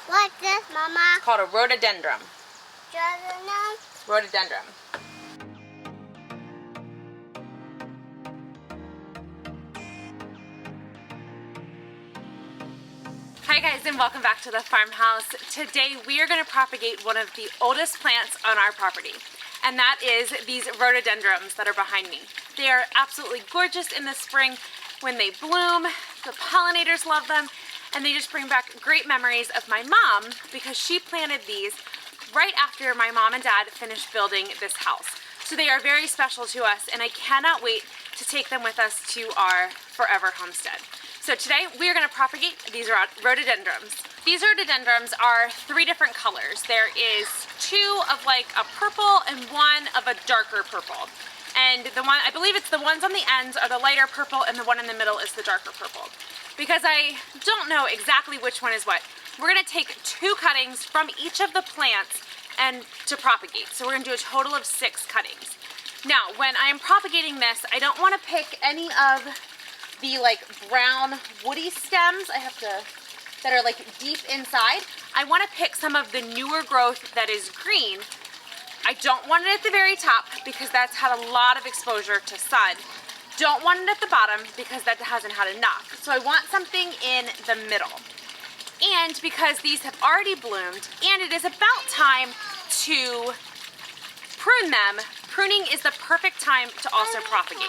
What's this, Mama? It's called a rhododendron. Rhododendron. Hi guys, and welcome back to the farmhouse. Today we are going to propagate one of the oldest plants on our property, and that is these rhododendrons that are behind me. They are absolutely gorgeous in the spring when they bloom. The pollinators love them, and they just bring back great memories of my mom because she planted these right after my mom and dad finished building this house. So they are very special to us, and I cannot wait to take them with us to our forever homestead. So today we are going to propagate these rhododendrons. These rhododendrons are 3 different colors. There is 2 of like a purple and 1 of a darker purple. And the one, I believe it's the ones on the ends are the lighter purple, and the one in the middle is the darker purple. Because I don't know exactly which one is what, we're going to take 2 cuttings from each of the plants and to propagate. So we're going to do a total of 6 cuttings. Now, when I am propagating this, I don't want to pick any of the like brown woody stems that are like deep inside. I want to pick some of the newer growth that is green. I don't want it at the very top because that's had a lot of exposure to sun. Don't want it at the bottom because that hasn't had enough. So I want something in the middle. And because these have already bloomed and it is about time to prune them, pruning is the perfect time to also propagate.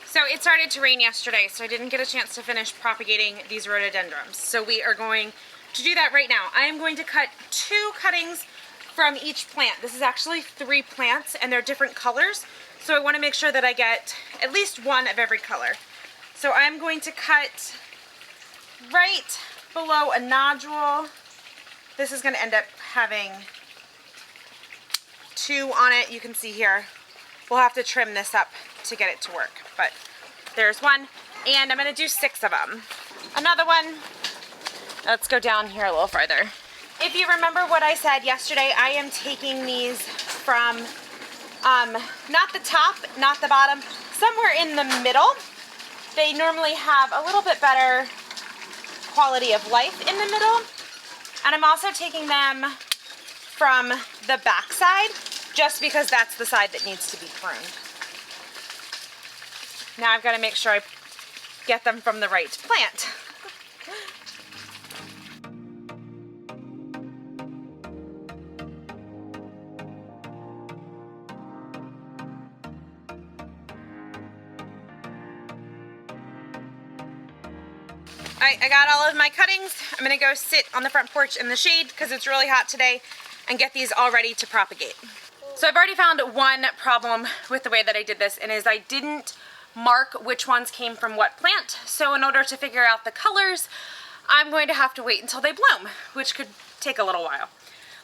So it started to rain yesterday, so I didn't get a chance to finish propagating these rhododendrons. So we are going to do that right now. I am going to cut 2 cuttings from each plant. This is actually 3 plants and they're different colors. So I want to make sure that I get at least 1 of every color. So I'm going to cut right below a nodule. This is going to end up having 2 on it. You can see here. We'll have to trim this up to get it to work, but there's 1, and I'm going to do 6 of them. Another one. Let's go down here a little farther. If you remember what I said yesterday, I am taking these from not the top, not the bottom, somewhere in the middle. They normally have a little bit better quality of life in the middle. And I'm also taking them from the back side, just because that's the side that needs to be pruned. Now I've got to make sure I get them from the right plant. Alright, I got all of my cuttings. I'm going to go sit on the front porch in the shade because it's really hot today and get these all ready to propagate. So I've already found one problem with the way that I did this, and is I didn't mark which ones came from what plant. So in order to figure out the colors, I'm going to have to wait until they bloom, which could take a little while.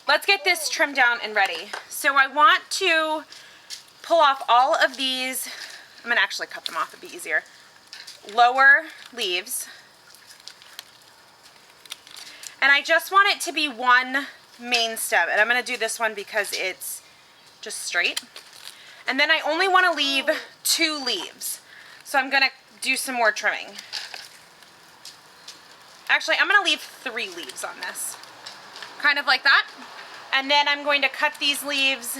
Let's get this trimmed down and ready. So I want to pull off all of these. I'm going to actually cut them off, it'd be easier. Lower leaves. And I just want it to be 1 main stem, and I'm going to do this one because it's just straight. And then I only want to leave 2 leaves. So I'm going to do some more trimming. Actually, I'm going to leave 3 leaves on this. Kind of like that. And then I'm going to cut these leaves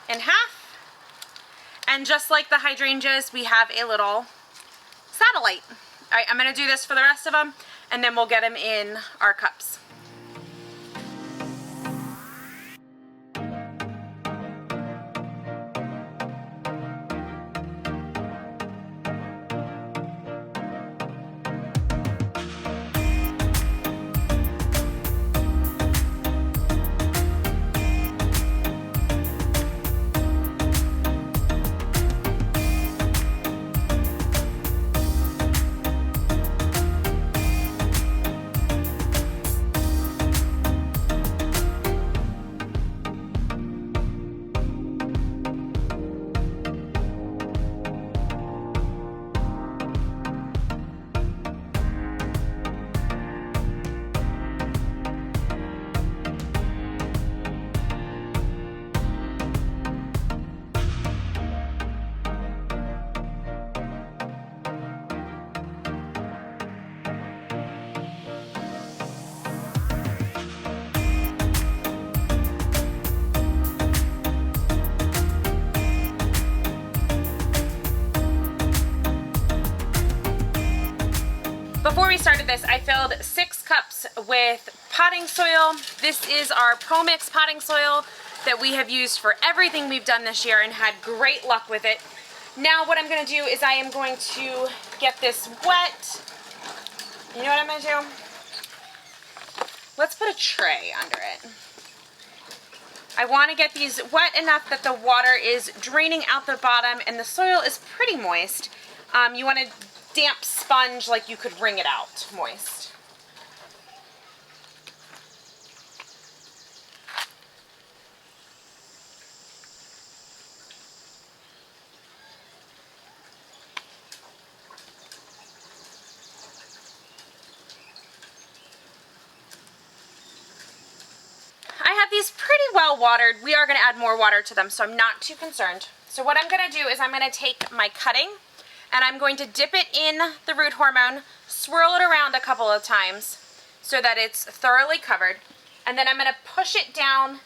in half. And just like the hydrangeas, we have a little satellite. Alright, I'm going to do this for the rest of them, and then we'll get them in our cups. this, I filled 6 cups with potting soil. This is our Pro Mix potting soil that we have used for everything we've done this year and had great luck with it. Now what I'm going to do is I am going to get this wet. You know what I'm going to do? Let's put a tray under it. I want to get these wet enough that the water is draining out the bottom and the soil is pretty moist. You want a damp sponge, like you could wring it out moist. I have these pretty well watered. We are going to add more water to them, so I'm not too concerned. So what I'm going to do is I'm going to take my cutting and I'm going to dip it in the root hormone, swirl it around a couple of times so that it's thoroughly covered, and then I'm going to push it down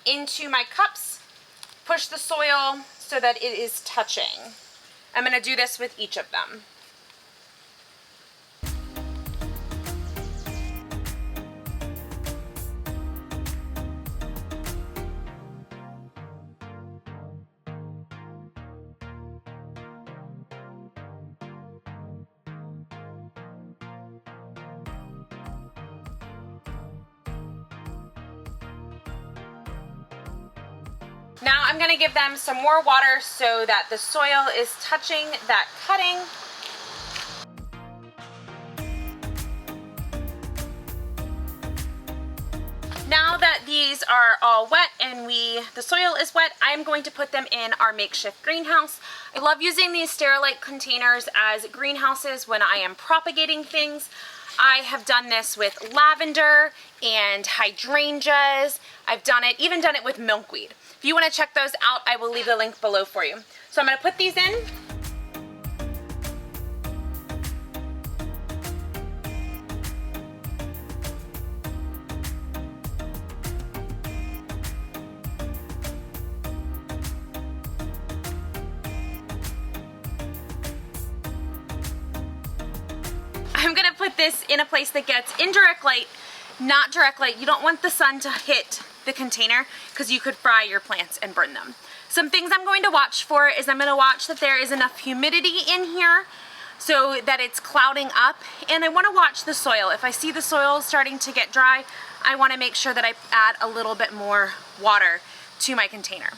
into my cups, push the soil so that it is touching. I'm going to do this with each of them. Now I'm going to give them some more water so that the soil is touching that cutting. Now that these are all wet and the soil is wet, I'm going to put them in our makeshift greenhouse. I love using these Sterilite containers as greenhouses when I am propagating things. I have done this with lavender and hydrangeas. I've even done it with milkweed. If you want to check those out, I will leave the link below for you. So I'm going to put these in. I'm going to put this in a place that gets indirect light, not direct light. You don't want the sun to hit the container because you could fry your plants and burn them. Some things I'm going to watch for is I'm going to watch that there is enough humidity in here so that it's clouding up, and I want to watch the soil. If I see the soil starting to get dry, I want to make sure that I add a little bit more water to my container.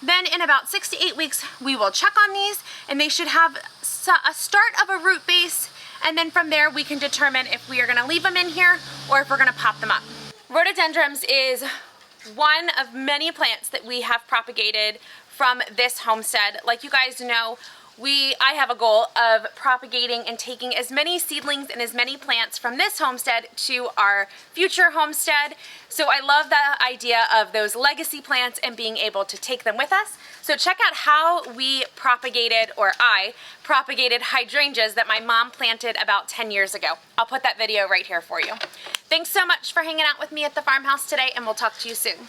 Then in about 6 to 8 weeks, we will check on these and they should have a start of a root base, and then from there we can determine if we are going to leave them in here or if we're going to pop them up. Rhododendrons is one of many plants that we have propagated from this homestead. Like you guys know, I have a goal of propagating and taking as many seedlings and as many plants from this homestead to our future homestead. So I love the idea of those legacy plants and being able to take them with us. So check out how we propagated, or I propagated, hydrangeas that my mom planted about 10 years ago. I'll put that video right here for you. Thanks so much for hanging out with me at the farmhouse today, and we'll talk to you soon.